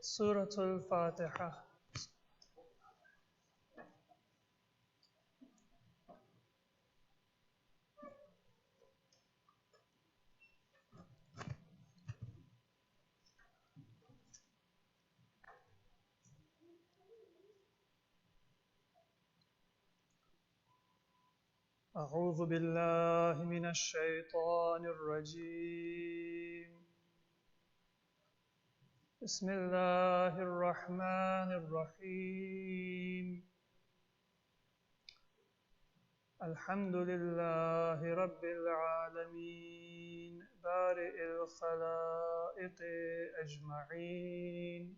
Surah Al-Fatiha. أعوذ بالله من الشيطان الرجيم. بسم الله الرحمن الرحيم. الحمد لله رب العالمين بارئ الخلائق أجمعين،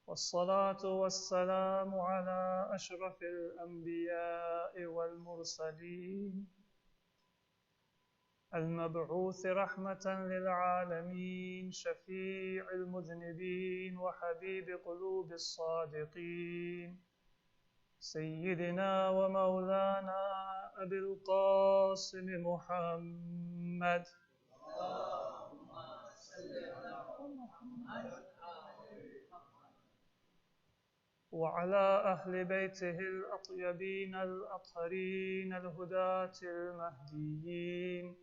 والصلاة والسلام على أشرف الأنبياء والمرسلين، المبعوث رحمة للعالمين، شفيع المذنبين وحبيب قلوب الصادقين، سيدنا ومولانا أبي القاسم محمد. اللهم صل على محمد وعلى أهل بيته الأطيبين الأطهرين الهداة المهديين،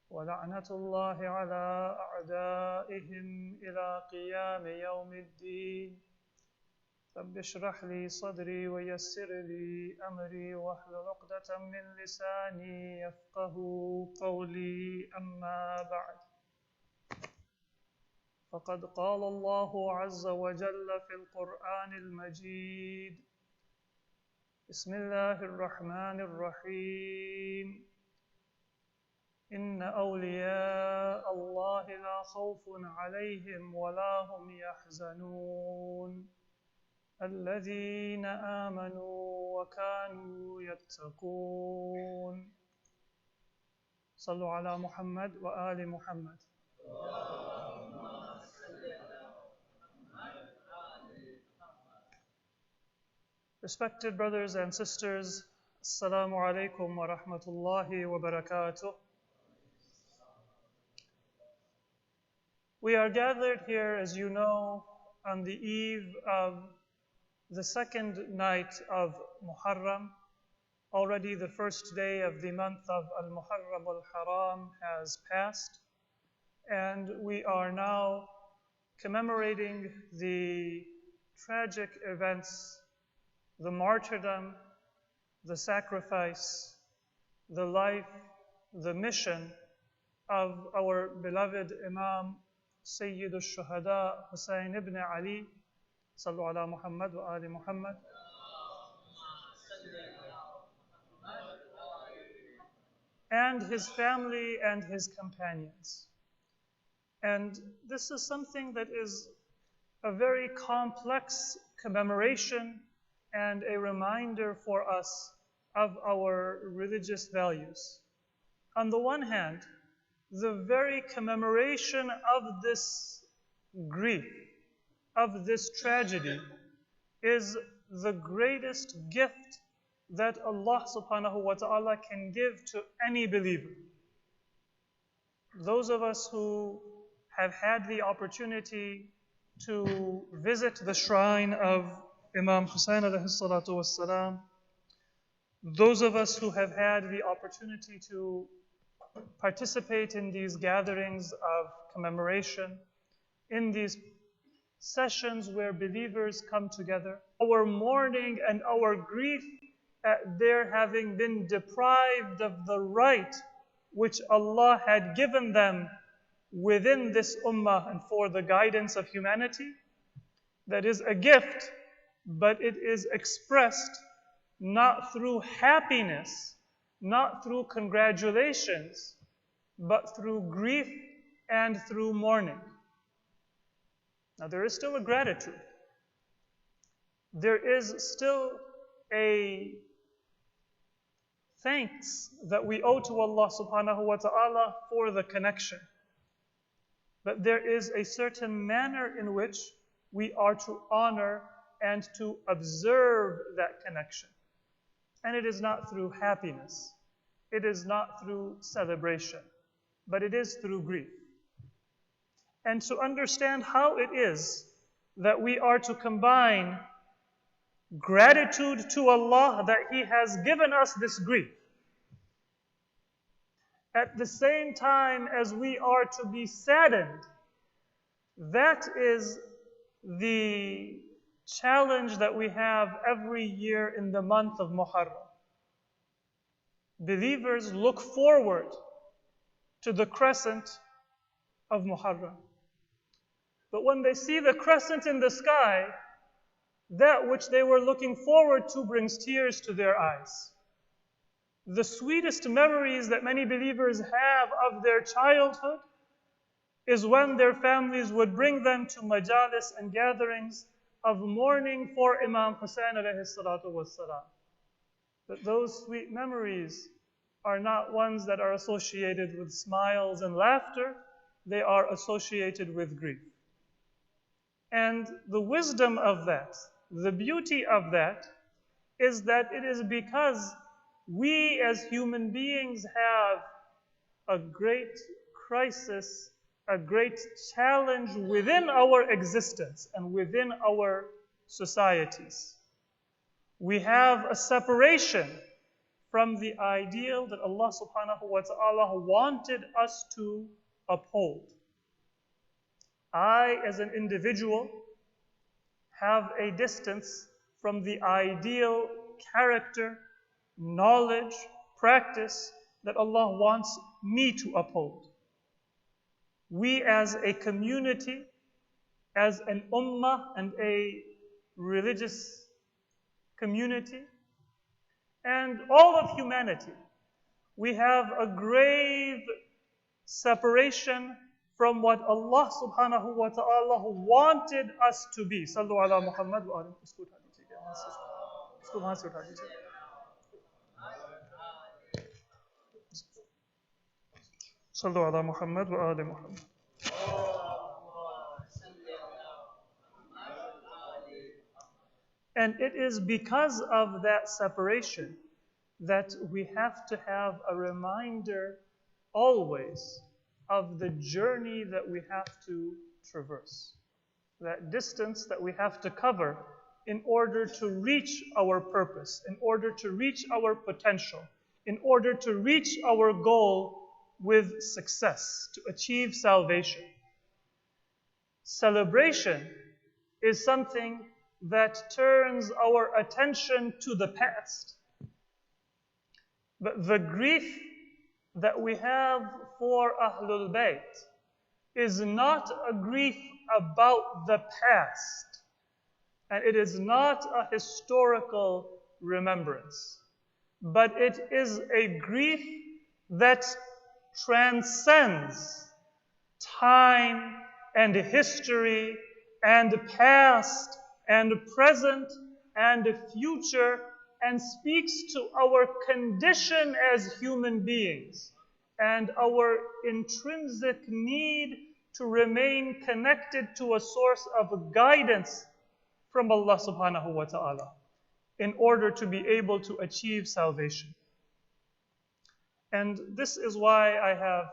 ولعنة الله على أعدائهم إلى قيام يوم الدين. رب اشرح لي صدري ويسر لي أمري واحلل عقدة من لساني يفقه قولي. أما بعد، فقد قال الله عز وجل في القرآن المجيد: بسم الله الرحمن الرحيم. إن أولياء الله لا خوف عليهم ولا هم يحزنون، الذين آمنوا وكانوا يتقون. صلوا على محمد وآل محمد. Respected brothers and sisters, Assalamu alaikum wa rahmatullahi wa barakatuh. We are gathered here, as you know, on the eve of the second night of Muharram. Already the first day of the month of Al-Muharram al-Haram has passed, and we are now commemorating the tragic events, the martyrdom, the sacrifice, the life, the mission of our beloved Imam Sayyid al-Shuhada Husayn ibn Ali, Sallu ala Muhammad wa ali Muhammad, and his family and his companions. And this is something that is a very complex commemoration and a reminder for us of our religious values. On the one hand, the very commemoration of this grief, of this tragedy, is the greatest gift that Allah subhanahu wa ta'ala can give to any believer. Those of us who have had the opportunity to visit the shrine of Imam Hussain alayhi salatu wassalam, those of us who have had the opportunity to participate in these gatherings of commemoration, in these sessions where believers come together, our mourning and our grief at their having been deprived of the right which Allah had given them within this ummah and for the guidance of humanity, that is a gift, but it is expressed not through happiness, not through congratulations, but through grief and through mourning. Now, there is still a gratitude. There is still a thanks that we owe to Allah subhanahu wa ta'ala for the connection. But there is a certain manner in which we are to honor and to observe that connection. And it is not through happiness. It is not through celebration, but it is through grief. And to understand how it is that we are to combine gratitude to Allah that He has given us this grief, at the same time as we are to be saddened. That is the challenge that we have every year in the month of Muharram. Believers look forward to the crescent of Muharram. But when they see the crescent in the sky, that which they were looking forward to brings tears to their eyes. The sweetest memories that many believers have of their childhood is when their families would bring them to majalis and gatherings of mourning for Imam Hussain alayhi salatu wassalam. But those sweet memories are not ones that are associated with smiles and laughter. They are associated with grief. And the wisdom of that, the beauty of that, is that it is because we as human beings have a great crisis, a great challenge within our existence and within our societies. We have a separation from the ideal that Allah subhanahu wa ta'ala wanted us to uphold. I, as an individual, have a distance from the ideal character, knowledge, practice that Allah wants me to uphold. We as a community, as an ummah and a religious community, and all of humanity, we have a grave separation from what Allah subhanahu wa ta'ala wanted us to be. Sallu ala Muhammad wa alim. Sallu ala Muhammad wa alim Muhammad. And it is because of that separation that we have to have a reminder always of the journey that we have to traverse, that distance that we have to cover in order to reach our purpose, in order to reach our potential, in order to reach our goal with success, to achieve salvation. Celebration is something that turns our attention to the past. But the grief that we have for Ahlul Bayt is not a grief about the past, and it is not a historical remembrance, but it is a grief that transcends time and history and past and present and future, and speaks to our condition as human beings and our intrinsic need to remain connected to a source of guidance from Allah subhanahu wa ta'ala in order to be able to achieve salvation. And this is why I have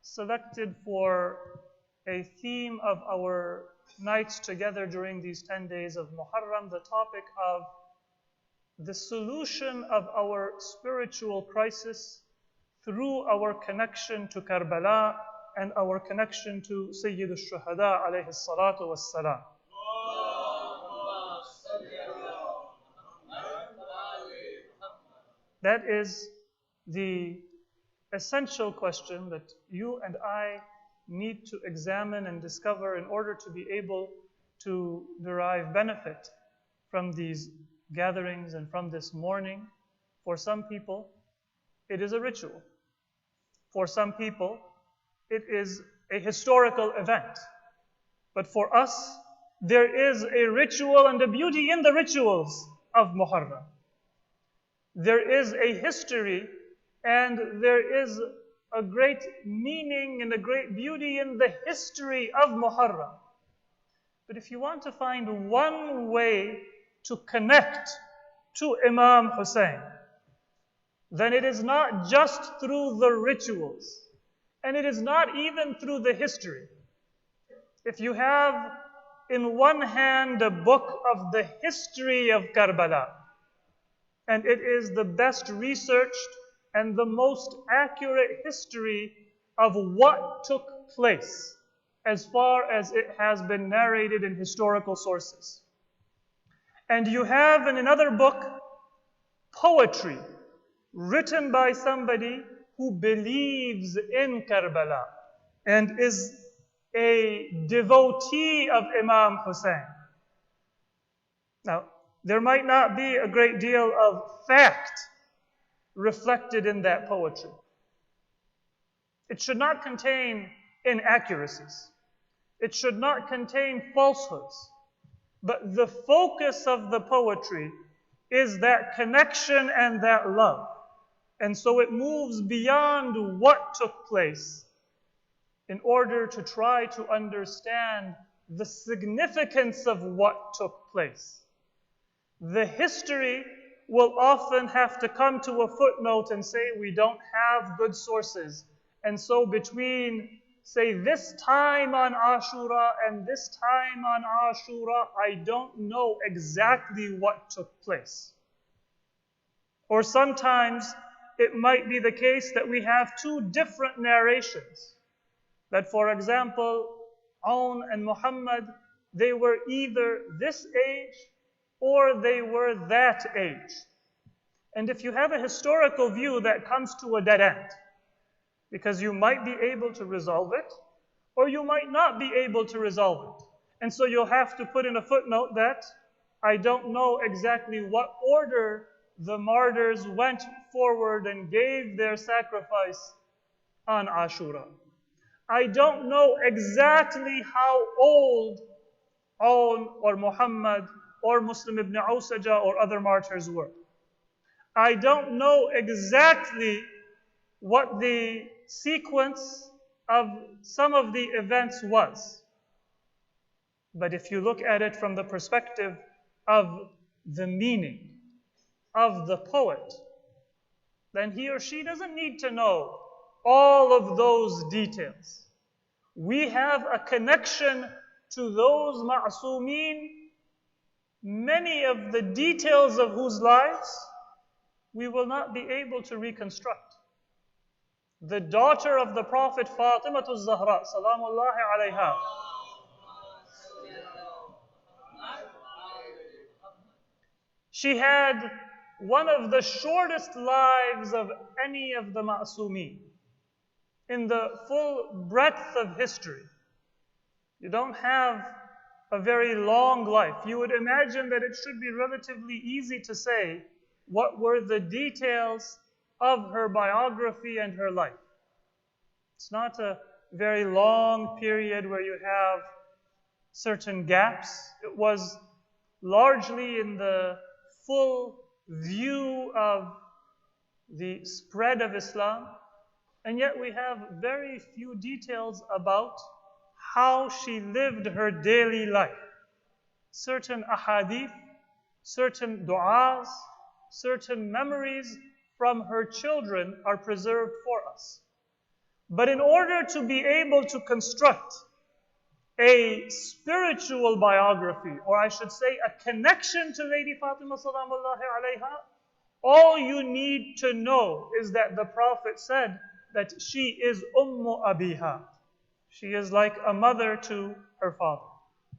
selected for a theme of our nights together during these 10 days of Muharram the topic of the solution of our spiritual crisis through our connection to Karbala and our connection to Sayyid al-Shuhada alayhi salatu wassalam. That is the essential question that you and I need to examine and discover in order to be able to derive benefit from these gatherings and from this mourning. For some people, it is a ritual. For some people, it is a historical event. But for us, there is a ritual and a beauty in the rituals of Muharram. There is a history and there is a great meaning and a great beauty in the history of Muharram. But if you want to find one way to connect to Imam Hussain, then it is not just through the rituals, and it is not even through the history. If you have in one hand, a book of the history of Karbala. And it is the best researched and the most accurate history of what took place as far as it has been narrated in historical sources. And you have in another book poetry written by somebody who believes in Karbala and is a devotee of Imam Hussein. Now, there might not be a great deal of fact reflected in that poetry. It should not contain inaccuracies. It should not contain falsehoods. But the focus of the poetry is that connection and that love. And so it moves beyond what took place in order to try to understand the significance of what took place. The history will often have to come to a footnote and say we don't have good sources. And so between, say, this time on Ashura and this time on Ashura, I don't know exactly what took place. Or sometimes it might be the case that we have two different narrations. That, for example, Aun and Muhammad, they were either this age or they were that age. And if you have a historical view, that comes to a dead end. Because you might be able to resolve it, or you might not be able to resolve it. And so you'll have to put in a footnote that I don't know exactly what order the martyrs went forward and gave their sacrifice on Ashura. I don't know exactly how old Aun or Muhammad or Muslim ibn Awsaja or other martyrs were. I don't know exactly what the sequence of some of the events was. But if you look at it from the perspective of the meaning of the poet, then he or she doesn't need to know all of those details. We have a connection to those ma'asumeen, many of the details of whose lives we will not be able to reconstruct. The daughter of the Prophet Fatima Zahra, salamullahi alayha, she had one of the shortest lives of any of the ma'asumeen in the full breadth of history. You don't have a very long life. You would imagine that it should be relatively easy to say what were the details of her biography and her life. It's not a very long period where you have certain gaps. It was largely in the full view of the spread of Islam, and yet we have very few details about how she lived her daily life. Certain ahadith, certain du'as, certain memories from her children are preserved for us. But in order to be able to construct a spiritual biography, or I should say a connection to Lady Fatima salamullahi alayha, all you need to know is that the Prophet said that she is Ummu Abiha. She is like a mother to her father.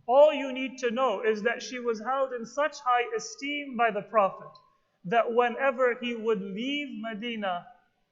All you need to know is that she was held in such high esteem by the Prophet that whenever he would leave Medina,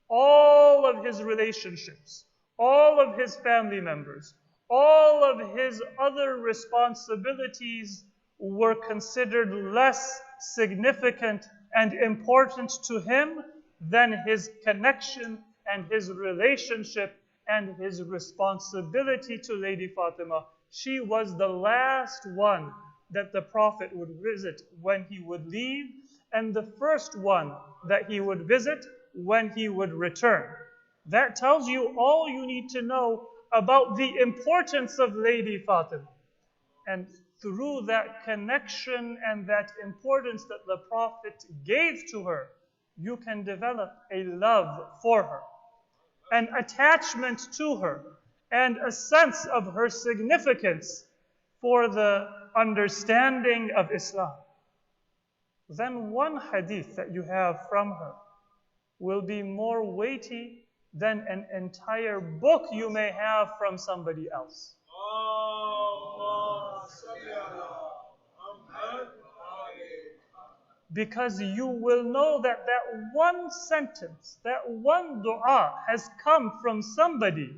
all of his relationships, all of his family members, all of his other responsibilities were considered less significant and important to him than his connection and his relationship and his responsibility to Lady Fatima. She was the last one that the Prophet would visit when he would leave, and the first one that he would visit when he would return. That tells you all you need to know about the importance of Lady Fatima. And through that connection and that importance that the Prophet gave to her, you can develop a love for her, an attachment to her, and a sense of her significance for the understanding of Islam, then one hadith that you have from her will be more weighty than an entire book you may have from somebody else. Because you will know that that one sentence, that one dua has come from somebody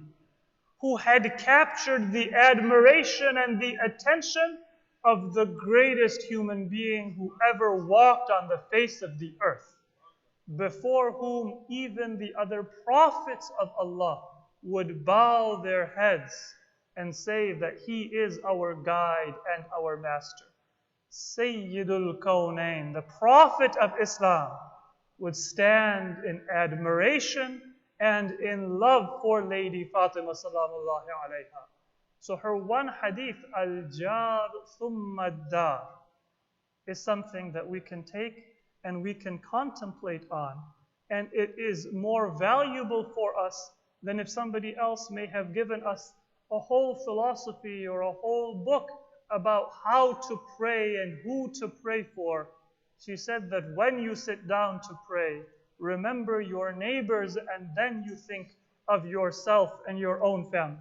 who had captured the admiration and the attention of the greatest human being who ever walked on the face of the earth, before whom even the other prophets of Allah would bow their heads and say that He is our guide and our master. Sayyidul Kawnain, the Prophet of Islam, would stand in admiration and in love for Lady Fatima salamullahi alayha. So her one hadith, Al-Jar Thumma Ad-Dar, is something that we can take and we can contemplate on. And it is more valuable for us than if somebody else may have given us a whole philosophy or a whole book about how to pray and who to pray for. She said that when you sit down to pray, remember your neighbors and then you think of yourself and your own family.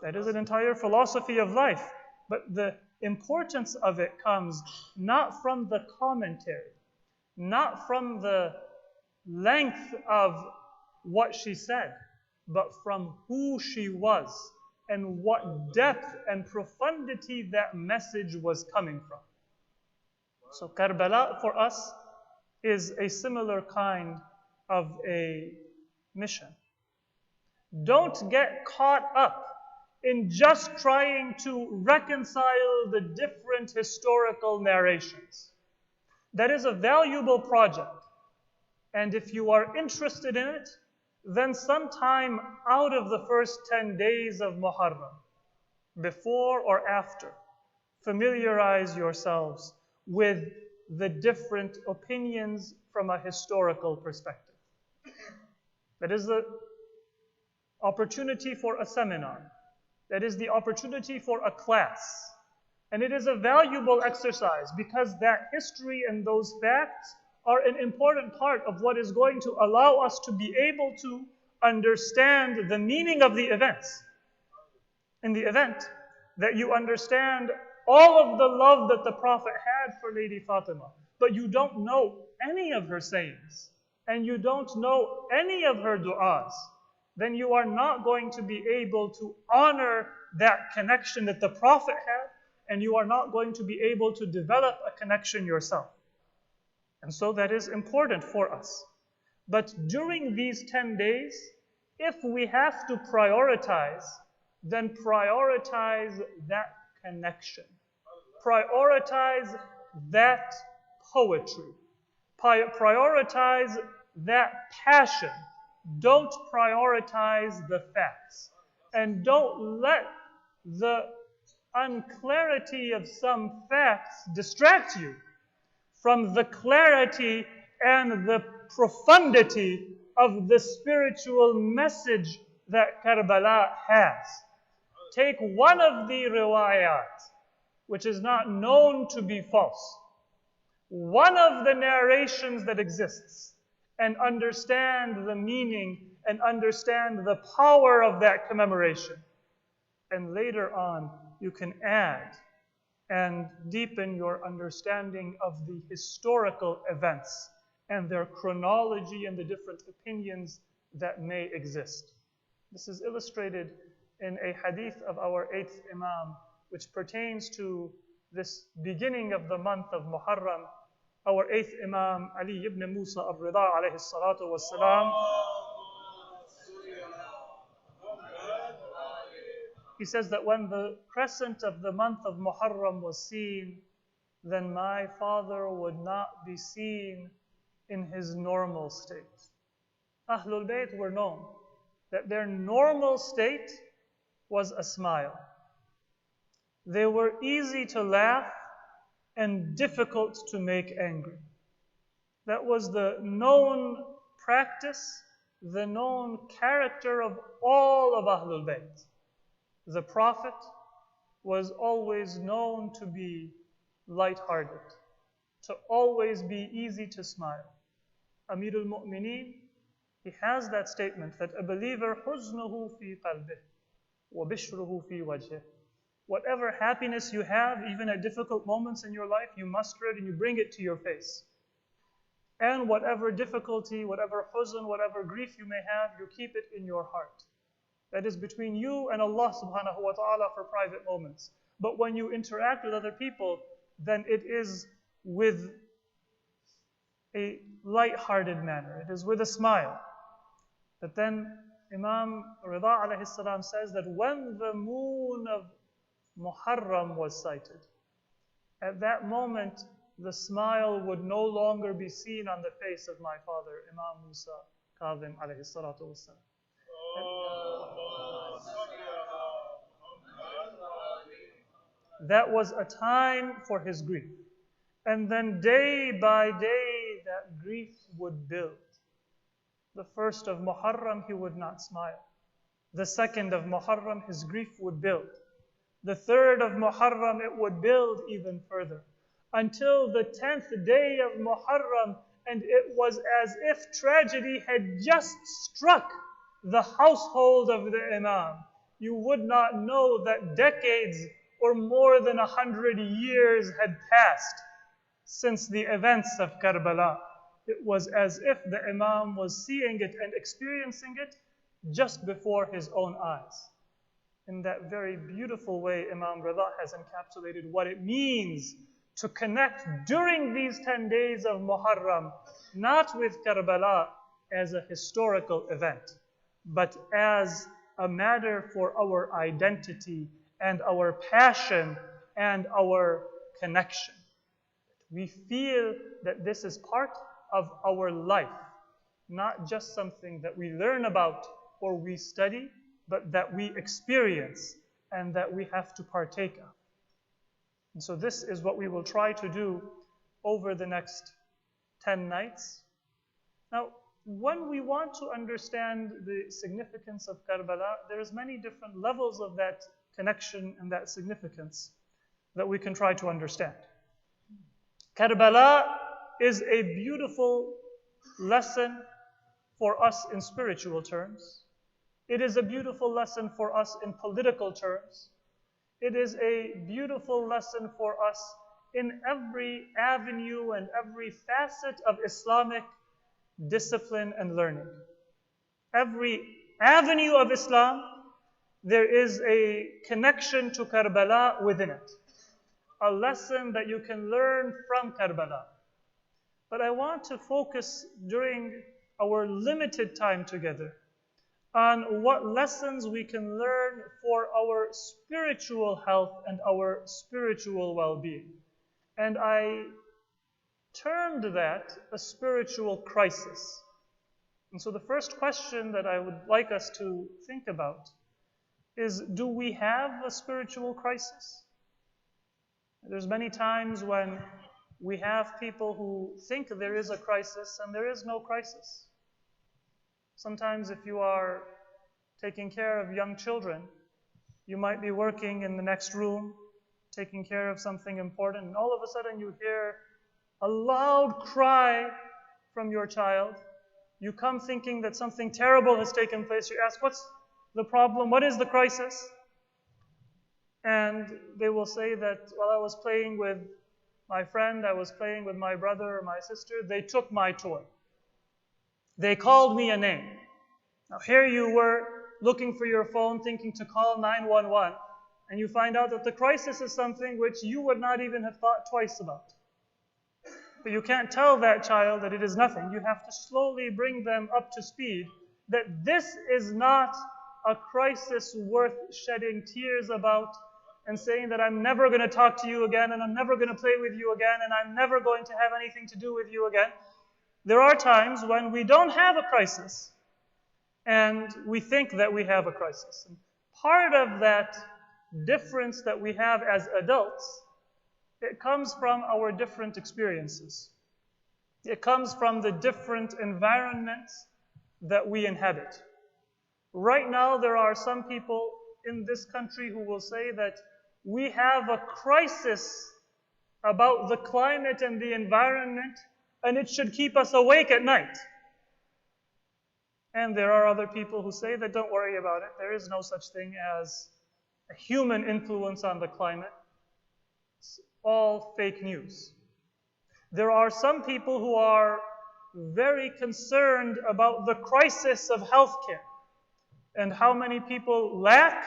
That is an entire philosophy of life. But the importance of it comes not from the commentary, not from the length of what she said, but from who she was and what depth and profundity that message was coming from. So Karbala for us is a similar kind of a mission. Don't get caught up in just trying to reconcile the different historical narrations. That is a valuable project. And if you are interested in it, then sometime out of the first 10 days of Muharram, before or after, familiarize yourselves with the different opinions from a historical perspective. That is the opportunity for a seminar. That is the opportunity for a class. And it is a valuable exercise because that history and those facts are an important part of what is going to allow us to be able to understand the meaning of the events. In the event that you understand all of the love that the Prophet had for Lady Fatima, but you don't know any of her sayings, and you don't know any of her du'as, then you are not going to be able to honor that connection that the Prophet had, and you are not going to be able to develop a connection yourself. And so that is important for us. But during these 10 days, if we have to prioritize, then prioritize that connection. Prioritize that poetry. Prioritize that passion. Don't prioritize the facts. And don't let the unclarity of some facts distract you from the clarity and the profundity of the spiritual message that Karbala has. Take one of the riwayat, which is not known to be false, one of the narrations that exists, and understand the meaning and understand the power of that commemoration. And later on, you can add and deepen your understanding of the historical events and their chronology and the different opinions that may exist. This is illustrated in a hadith of our 8th Imam, which pertains to this beginning of the month of Muharram. Our 8th Imam, Ali ibn Musa al-Rida alayhi salatu was-salam, he says that when the crescent of the month of Muharram was seen, then my father would not be seen in his normal state. Ahlul Bayt were known that their normal state was a smile. They were easy to laugh and difficult to make angry. That was the known practice, the known character of all of Ahlul Bayt. The Prophet, was always known to be light-hearted, to always be easy to smile. Amir al-Mu'mineen, he has that statement that a believer, حُزْنُهُ فِي قَلْبِهِ وَبِشْرُهُ فِي وَجْهِهِ. Whatever happiness you have, even at difficult moments in your life, you muster it and you bring it to your face. And whatever difficulty, whatever huzn, whatever grief you may have, you keep it in your heart. That is between you and Allah subhanahu wa ta'ala for private moments. But when you interact with other people, then it is with a light-hearted manner. It is with a smile. But then Imam Rida alayhi salam says that when the moon of Muharram was sighted, at that moment the smile would no longer be seen on the face of my father, Imam Musa Kazim alayhi salatu wassalam. That was a time for his grief. And then day by day that grief would build. The first of Muharram he would not smile. The second of Muharram his grief would build. The third of Muharram it would build even further. Until the 10th day of Muharram, and it was as if tragedy had just struck the household of the Imam. You would not know that decades or more than 100 years had passed since the events of Karbala. It was as if the Imam was seeing it and experiencing it just before his own eyes. In that very beautiful way, Imam Rida has encapsulated what it means to connect during these 10 days of Muharram, not with Karbala as a historical event, but as a matter for our identity and our passion and our connection. We feel that this is part of our life, not just something that we learn about or we study, but that we experience and that we have to partake of. And so this is what we will try to do over the next 10 nights. Now, when we want to understand the significance of Karbala, there's many different levels of that connection and that significance that we can try to understand. Karbala is a beautiful lesson for us in spiritual terms. It is a beautiful lesson for us in political terms. It is a beautiful lesson for us in every avenue and every facet of Islamic discipline and learning. Every avenue of Islam, there is a connection to Karbala within it. A lesson that you can learn from Karbala. But I want to focus during our limited time together on what lessons we can learn for our spiritual health and our spiritual well-being. And I termed that a spiritual crisis. And so the first question that I would like us to think about is, do we have a spiritual crisis? There's many times when we have people who think there is a crisis and there is no crisis. Sometimes if you are taking care of young children, you might be working in the next room, taking care of something important, and all of a sudden you hear a loud cry from your child. You come thinking that something terrible has taken place. You ask, what's the problem? What is the crisis? And they will say that, well, I was playing with my friend, I was playing with my brother or my sister, they took my toy. They called me a name. Now here you were looking for your phone, thinking to call 911, and you find out that the crisis is something which you would not even have thought twice about. But you can't tell that child that it is nothing. You have to slowly bring them up to speed that this is not a crisis worth shedding tears about and saying that I'm never going to talk to you again, and I'm never going to play with you again, and I'm never going to have anything to do with you again. There are times when we don't have a crisis, and we think that we have a crisis. And part of that difference that we have as adults, it comes from our different experiences. It comes from the different environments that we inhabit. Right now, there are some people in this country who will say that we have a crisis about the climate and the environment, and it should keep us awake at night. And there are other people who say that don't worry about it. There is no such thing as a human influence on the climate. It's all fake news. There are some people who are very concerned about the crisis of healthcare and how many people lack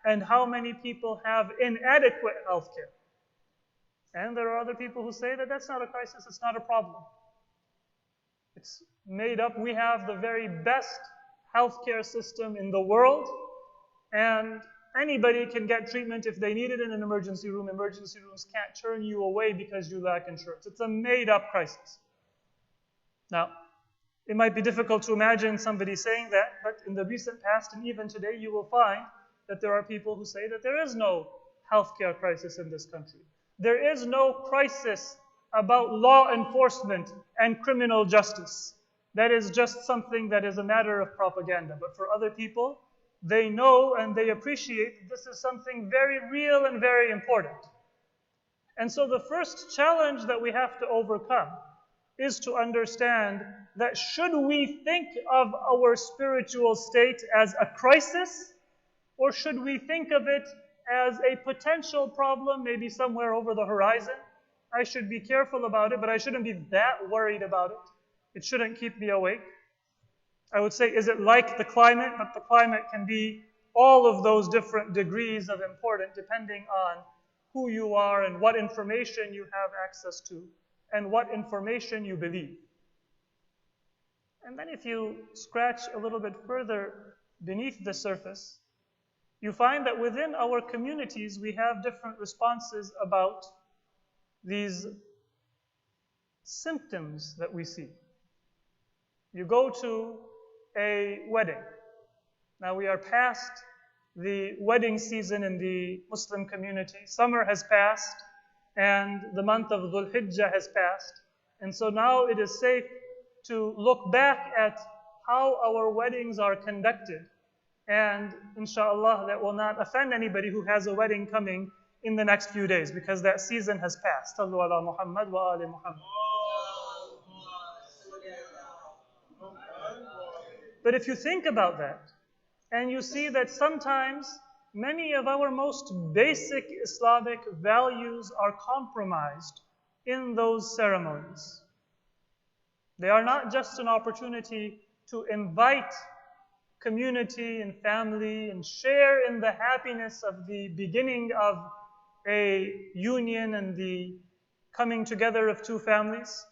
and how many people have inadequate healthcare. And there are other people who say that that's not a crisis, it's not a problem. It's made up. We have the very best healthcare system in the world, and anybody can get treatment if they need it in an emergency room. Emergency rooms can't turn you away because you lack insurance. It's a made-up crisis. Now, it might be difficult to imagine somebody saying that, but in the recent past and even today, you will find that there are people who say that there is no healthcare crisis in this country. There is no crisis about law enforcement and criminal justice. That is just something that is a matter of propaganda. But for other people, they know and they appreciate that this is something very real and very important. And so the first challenge that we have to overcome is to understand that should we think of our spiritual state as a crisis, or should we think of it as a potential problem, maybe somewhere over the horizon? I should be careful about it, but I shouldn't be that worried about it. It shouldn't keep me awake. I would say, is it like the climate? But the climate can be all of those different degrees of importance depending on who you are and what information you have access to and what information you believe. And then if you scratch a little bit further beneath the surface, you find that within our communities we have different responses about these symptoms that we see. You go to a wedding. Now we are past the wedding season in the Muslim community. Summer has passed and the month of Dhul Hijjah has passed. And so now it is safe to look back at how our weddings are conducted. And inshallah, that will not offend anybody who has a wedding coming in the next few days, because that season has passed. Sallu ala Muhammad wa ali Muhammad. But if you think about that, and you see that sometimes many of our most basic Islamic values are compromised in those ceremonies. They are not just an opportunity to invite community and family and share in the happiness of the beginning of a union and the coming together of two families.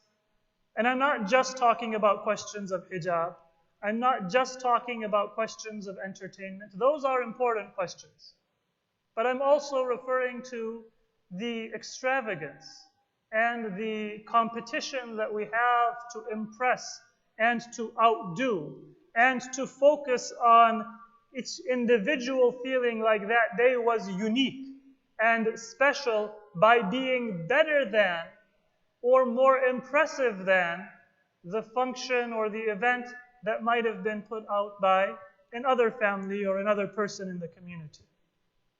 And I'm not just talking about questions of hijab. I'm not just talking about questions of entertainment. Those are important questions. But I'm also referring to the extravagance and the competition that we have to impress and to outdo and to focus on its individual feeling like that day was unique and special by being better than or more impressive than the function or the event that might have been put out by another family or another person in the community.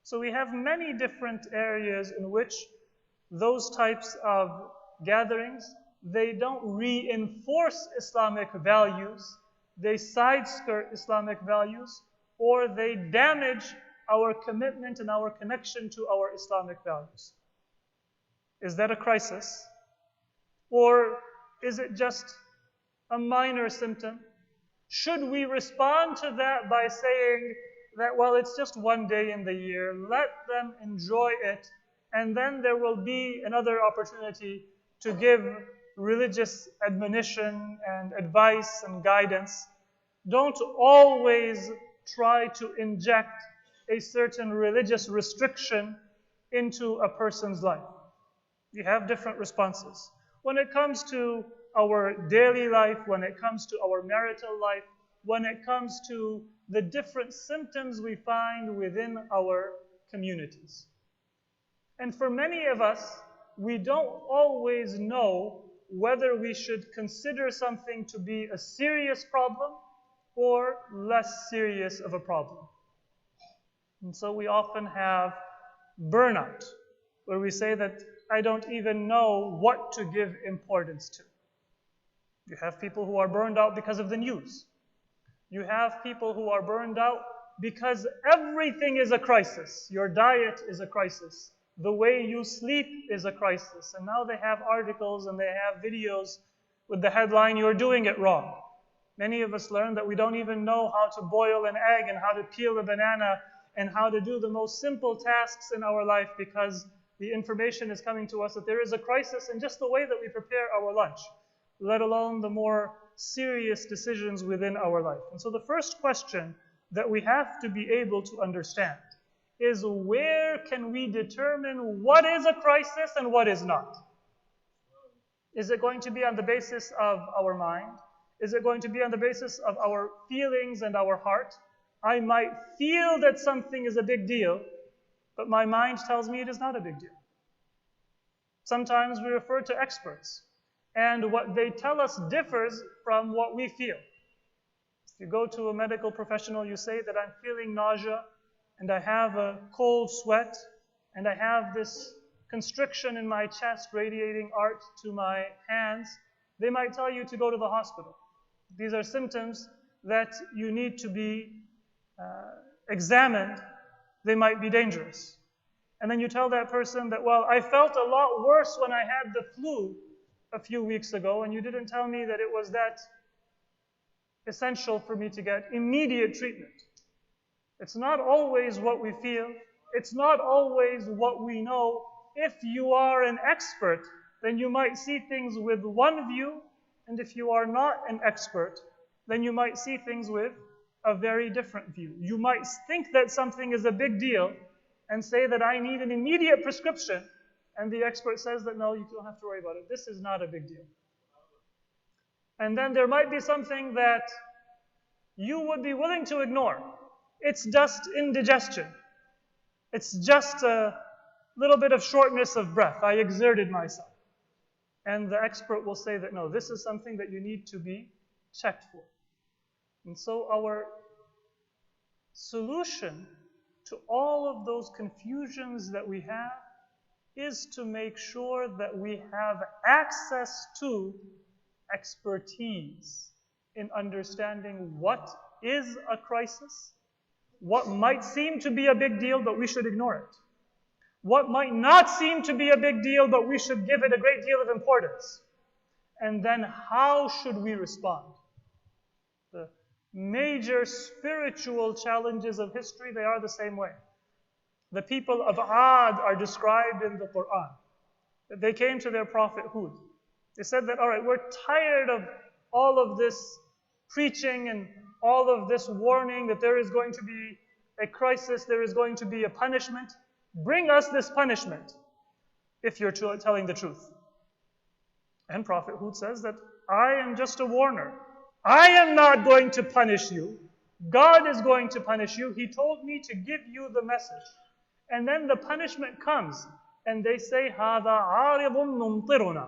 So we have many different areas in which those types of gatherings, they don't reinforce Islamic values, they side-skirt Islamic values, or they damage our commitment and our connection to our Islamic values. Is that a crisis? Or is it just a minor symptom? Should we respond to that by saying that, well, it's just one day in the year, let them enjoy it, and then there will be another opportunity to give religious admonition and advice and guidance? Don't always try to inject a certain religious restriction into a person's life. You have different responses. When it comes to our daily life, when it comes to our marital life, when it comes to the different symptoms we find within our communities. And for many of us, we don't always know whether we should consider something to be a serious problem or less serious of a problem. And so we often have burnout, where we say that I don't even know what to give importance to. You have people who are burned out because of the news. You have people who are burned out because everything is a crisis. Your diet is a crisis. The way you sleep is a crisis. And now they have articles and they have videos with the headline, "You're doing it wrong." Many of us learn that we don't even know how to boil an egg and how to peel a banana and how to do the most simple tasks in our life because the information is coming to us that there is a crisis in just the way that we prepare our lunch, let alone the more serious decisions within our life. And so the first question that we have to be able to understand is, where can we determine what is a crisis and what is not? Is it going to be on the basis of our mind? Is it going to be on the basis of our feelings and our heart? I might feel that something is a big deal, but my mind tells me it is not a big deal. Sometimes we refer to experts, and what they tell us differs from what we feel. If you go to a medical professional, you say that I'm feeling nausea, and I have a cold sweat, and I have this constriction in my chest radiating out to my hands. They might tell you to go to the hospital. These are symptoms that you need to be examined. They might be dangerous. And then you tell that person that, well, I felt a lot worse when I had the flu a few weeks ago, and you didn't tell me that it was that essential for me to get immediate treatment. It's not always what we feel. It's not always what we know. If you are an expert, then you might see things with one view, and if you are not an expert, then you might see things with a very different view. You might think that something is a big deal and say that I need an immediate prescription, and the expert says that no, you don't have to worry about it. This is not a big deal. And then there might be something that you would be willing to ignore. It's just indigestion. It's just a little bit of shortness of breath. I exerted myself. And the expert will say that no, this is something that you need to be checked for. And so our solution to all of those confusions that we have is to make sure that we have access to expertise in understanding what is a crisis, what might seem to be a big deal, but we should ignore it. What might not seem to be a big deal, but we should give it a great deal of importance. And then how should we respond? The major spiritual challenges of history, they are the same way. The people of Ad are described in the Quran. They came to their prophet Hud. They said that, all right, we're tired of all of this preaching and all of this warning that there is going to be a crisis, there is going to be a punishment. Bring us this punishment if you're telling the truth. And Prophet Hud says that I am just a warner. I am not going to punish you. God is going to punish you. He told me to give you the message. And then the punishment comes, and they say, هَذَا عَارِضٌ مُمْطِرُنَا.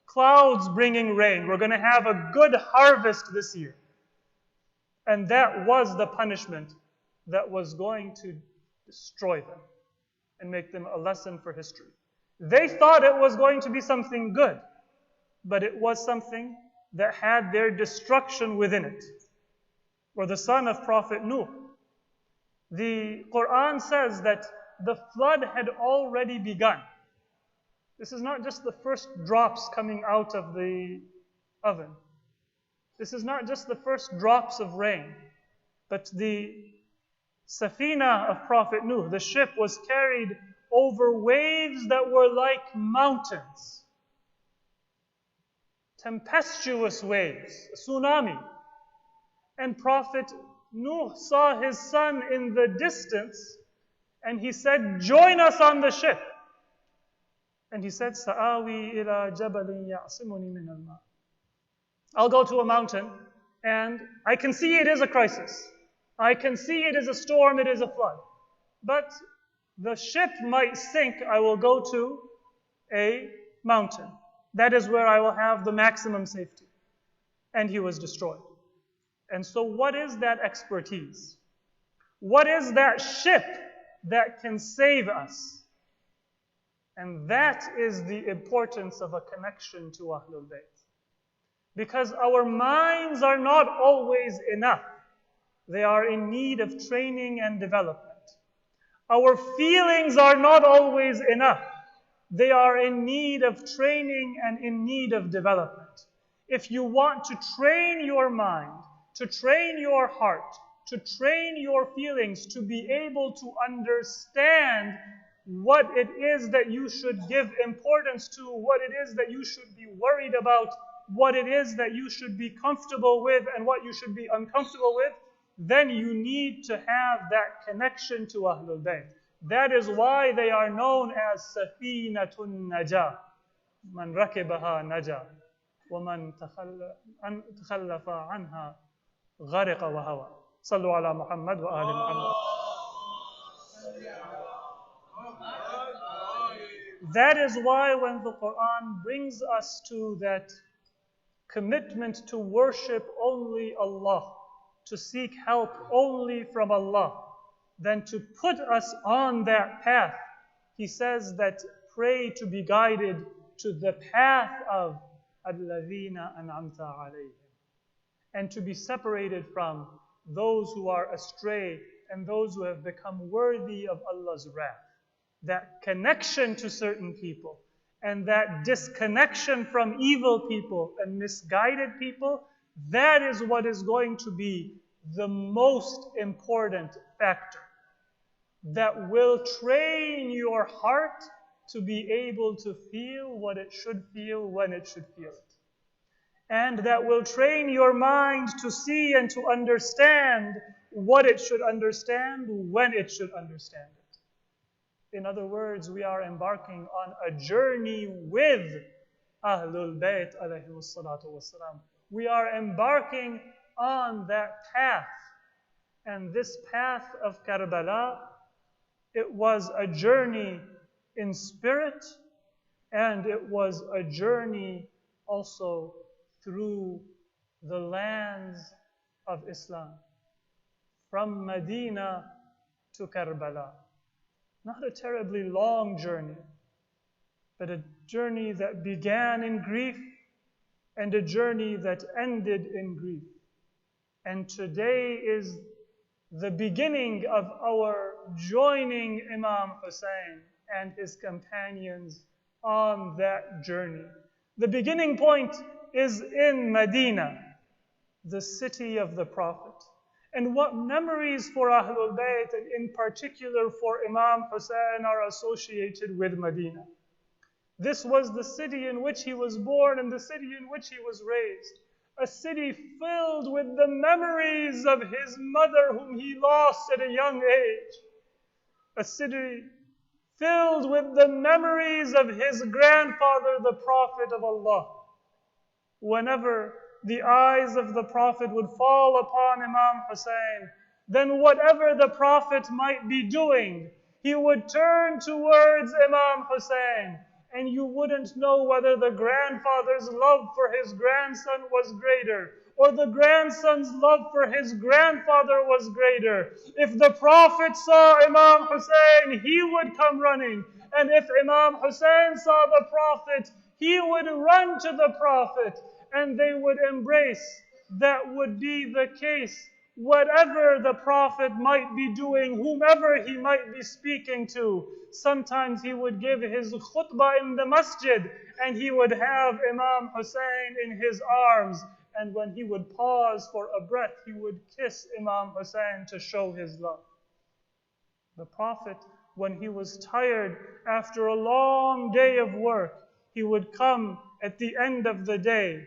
Clouds bringing rain. We're going to have a good harvest this year. And that was the punishment that was going to destroy them and make them a lesson for history. They thought it was going to be something good, but it was something that had their destruction within it. Or the son of Prophet Nuh. The Quran says that the flood had already begun. This is not just the first drops coming out of the oven. This is not just the first drops of rain, but the Safina of Prophet Nuh, the ship, was carried over waves that were like mountains. Tempestuous waves, a tsunami. And Prophet Nuh saw his son in the distance, and he said, join us on the ship. And he said, Sa'awi ila jabalin ya'simuni min al-ma. I'll go to a mountain, and I can see it is a crisis. I can see it is a storm, it is a flood. But the ship might sink. I will go to a mountain. That is where I will have the maximum safety. And he was destroyed. And so what is that expertise? What is that ship that can save us? And that is the importance of a connection to Ahlul Bayt. Because our minds are not always enough. They are in need of training and development. Our feelings are not always enough. They are in need of training and in need of development. If you want to train your mind, to train your heart, to train your feelings, to be able to understand what it is that you should give importance to, what it is that you should be worried about, what it is that you should be comfortable with, and what you should be uncomfortable with, then you need to have that connection to Ahlul Bayt. That is why they are known as Safinatun Najah. Man rakibaha najah. وَمَنْ تَخَلَّفَ عَنْهَا غَرِقَ وَهَوَى. صلوا على محمد وآل محمد. That is why when the Quran brings us to that commitment to worship only Allah, to seek help only from Allah, then to put us on that path, He says that pray to be guided to the path of الَّذِينَ أَنْعَمْتَ عَلَيْهِمْ, and to be separated from those who are astray and those who have become worthy of Allah's wrath. That connection to certain people and that disconnection from evil people and misguided people, that is what is going to be the most important factor that will train your heart to be able to feel what it should feel when it should feel it. And that will train your mind to see and to understand what it should understand when it should understand it. In other words, we are embarking on a journey with Ahlul Bayt alayhi salatu wassalam. We are embarking on that path. And this path of Karbala, it was a journey in spirit, and it was a journey also through the lands of Islam, from Medina to Karbala. Not a terribly long journey, but a journey that began in grief and a journey that ended in grief. And today is the beginning of our joining Imam Hussein and his companions on that journey. The beginning point is in Medina, the city of the Prophet. And what memories for Ahlul Bayt, and in particular for Imam Hussein, are associated with Medina. This was the city in which he was born and the city in which he was raised. A city filled with the memories of his mother whom he lost at a young age. A city filled with the memories of his grandfather, the Prophet of Allah. Whenever the eyes of the Prophet would fall upon Imam Hussein, then whatever the Prophet might be doing, he would turn towards Imam Hussein, and you wouldn't know whether the grandfather's love for his grandson was greater, or the grandson's love for his grandfather was greater. If the Prophet saw Imam Hussein, he would come running. And if Imam Hussein saw the Prophet, he would run to the Prophet, and they would embrace. That would be the case. Whatever the Prophet might be doing, whomever he might be speaking to, sometimes he would give his khutbah in the masjid, and he would have Imam Hussein in his arms. And when he would pause for a breath, he would kiss Imam Hussein to show his love. The Prophet, when he was tired after a long day of work, he would come at the end of the day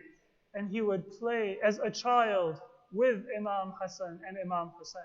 and he would play as a child with Imam Hassan and Imam Hussein.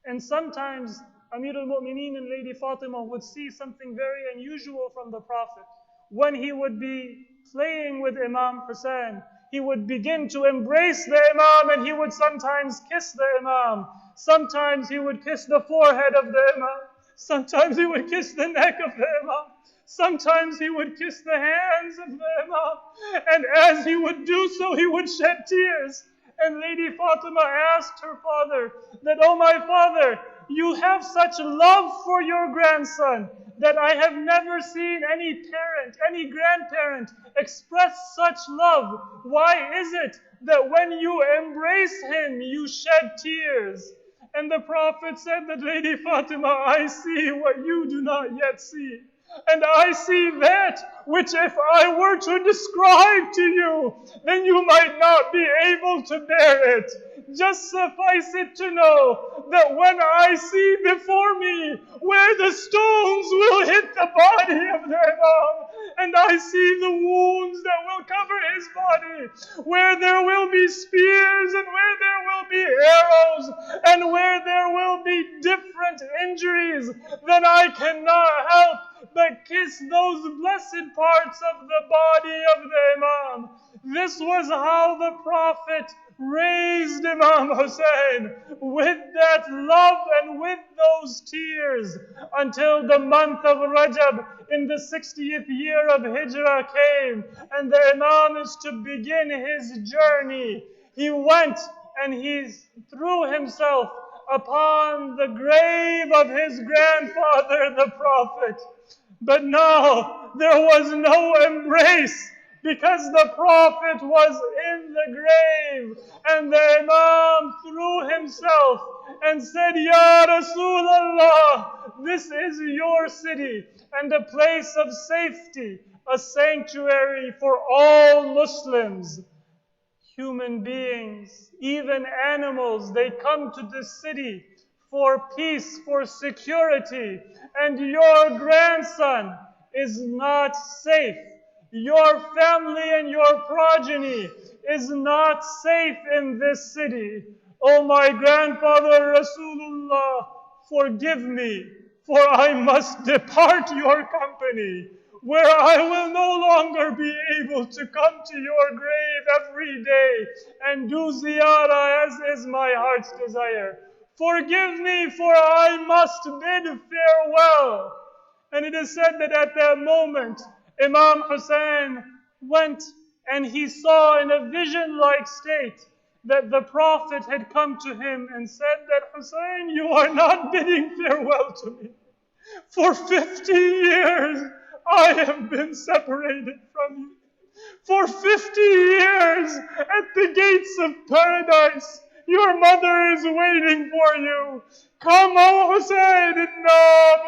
And sometimes Amir al-Mu'mineen and Lady Fatima would see something very unusual from the Prophet. When he would be playing with Imam Hussein, he would begin to embrace the Imam, and he would sometimes kiss the Imam. Sometimes he would kiss the forehead of the Imam. Sometimes he would kiss the neck of the Imam. Sometimes he would kiss the hands of the Imam. And as he would do so, he would shed tears. And Lady Fatima asked her father that, "Oh my father, you have such love for your grandson that I have never seen any parent, any grandparent express such love. Why is it that when you embrace him, you shed tears? And the Prophet said that, Lady Fatima, I see what you do not yet see. And I see that which if I were to describe to you, then you might not be able to bear it. Just suffice it to know that when I see before me where the stones will hit the body of the Imam, and I see the wounds that will cover his body, where there will be spears and where there will be arrows and where there will be different injuries, then I cannot help but kiss those blessed parts of the body of the Imam. This was how the Prophet raised Imam Hussein, with that love and with those tears, until the month of Rajab in the 60th year of Hijrah came, and the Imam is to begin his journey. He went and he threw himself upon the grave of his grandfather, the Prophet. But now there was no embrace, because the Prophet was in the grave, and the Imam threw himself and said, Ya Rasulallah, this is your city and a place of safety, a sanctuary for all Muslims. Human beings, even animals, they come to this city for peace, for security, and your grandson is not safe. Your family and your progeny is not safe in this city. Oh my grandfather Rasulullah, forgive me, for I must depart your company, where I will no longer be able to come to your grave every day and do ziyarah as is my heart's desire. Forgive me, for I must bid farewell. And it is said that at that moment, Imam Hussein went and he saw in a vision-like state that the Prophet had come to him and said that, Hussein, you are not bidding farewell to me. For 50 years, I have been separated from you. For 50 years, at the gates of paradise, your mother is waiting for you. Come, O Hussein, inna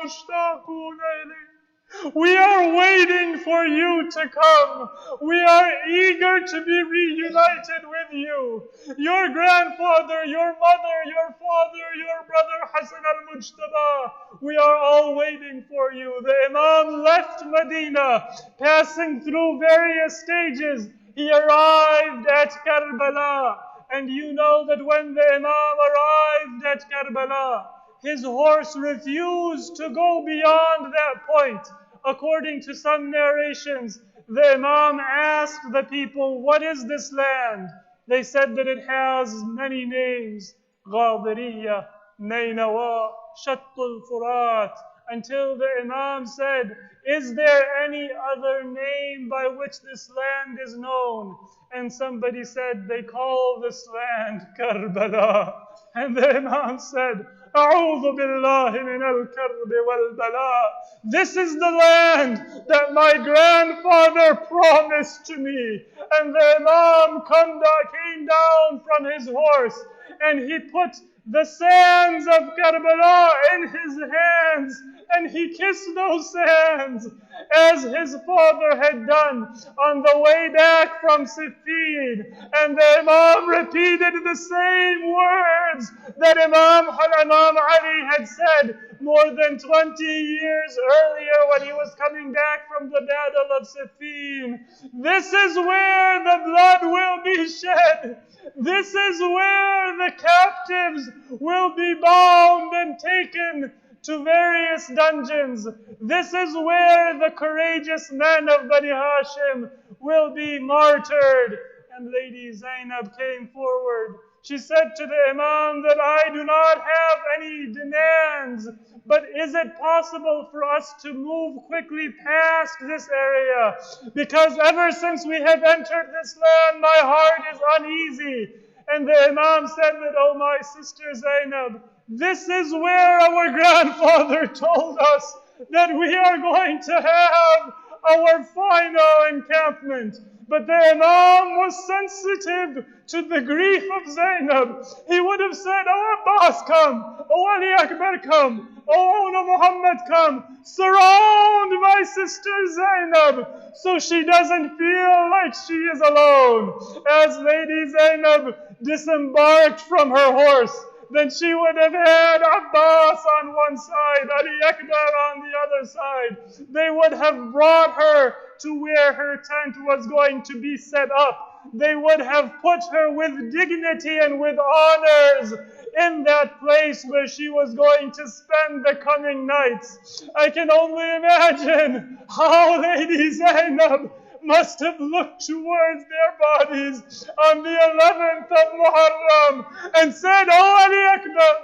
mushtaquna ilayk. We are waiting for you to come. We are eager to be reunited with you. Your grandfather, your mother, your father, your brother Hassan al-Mujtaba, we are all waiting for you. The Imam left Medina, passing through various stages. He arrived at Karbala. And you know that when the Imam arrived at Karbala, his horse refused to go beyond that point. According to some narrations, the Imam asked the people, what is this land? They said that it has many names. Ghadiriyya, Nainawa, Shattul Furat. Until the Imam said, is there any other name by which this land is known? And somebody said, they call this land Karbala. And the Imam said, A'udhu billahi min al-karbi wal-bala. This is the land that my grandfather promised to me. And the Imam came down from his horse and he put the sands of Karbala in his hands, and he kissed those sands as his father had done on the way back from Siffin. And the Imam repeated the same words that Imam Ali had said more than 20 years earlier when he was coming back from the battle of Siffin. This is where the blood will be shed. This is where the captives will be bound and taken to various dungeons. This is where the courageous men of Bani Hashim will be martyred. And Lady Zainab came forward. She said to the Imam that I do not have any demands, but is it possible for us to move quickly past this area? Because ever since we have entered this land, my heart is uneasy. And the Imam said that, oh my sister Zainab, This is where our grandfather told us that we are going to have our final encampment. But the Imam was sensitive to the grief of Zainab. He would have said, "Oh Abbas, come. Oh Ali Akbar, come. Oh no Muhammad, come. Surround my sister Zainab so she doesn't feel like she is alone." As Lady Zainab disembarked from her horse, then she would have had Abbas on one side, Ali Akbar on the other side. They would have brought her to where her tent was going to be set up. They would have put her with dignity and with honors in that place where she was going to spend the coming nights. I can only imagine how Lady Zainab must have looked towards their bodies on the 11th of Muharram and said, "Oh Ali Akbar,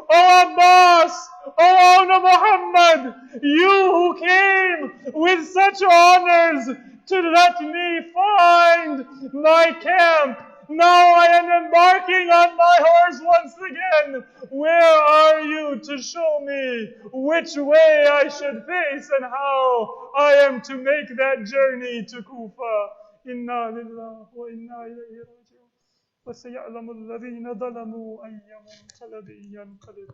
oh Abbas, oh Ana Muhammad, you who came with such honors to let me find my camp. Now I am embarking on my horse once again. Where are you to show me which way I should face and how I am to make that journey to Kufa? Inna lillah wa inna ilayhi raji'un. وسيعلم الذين ظلموا أي منقلب ينقلب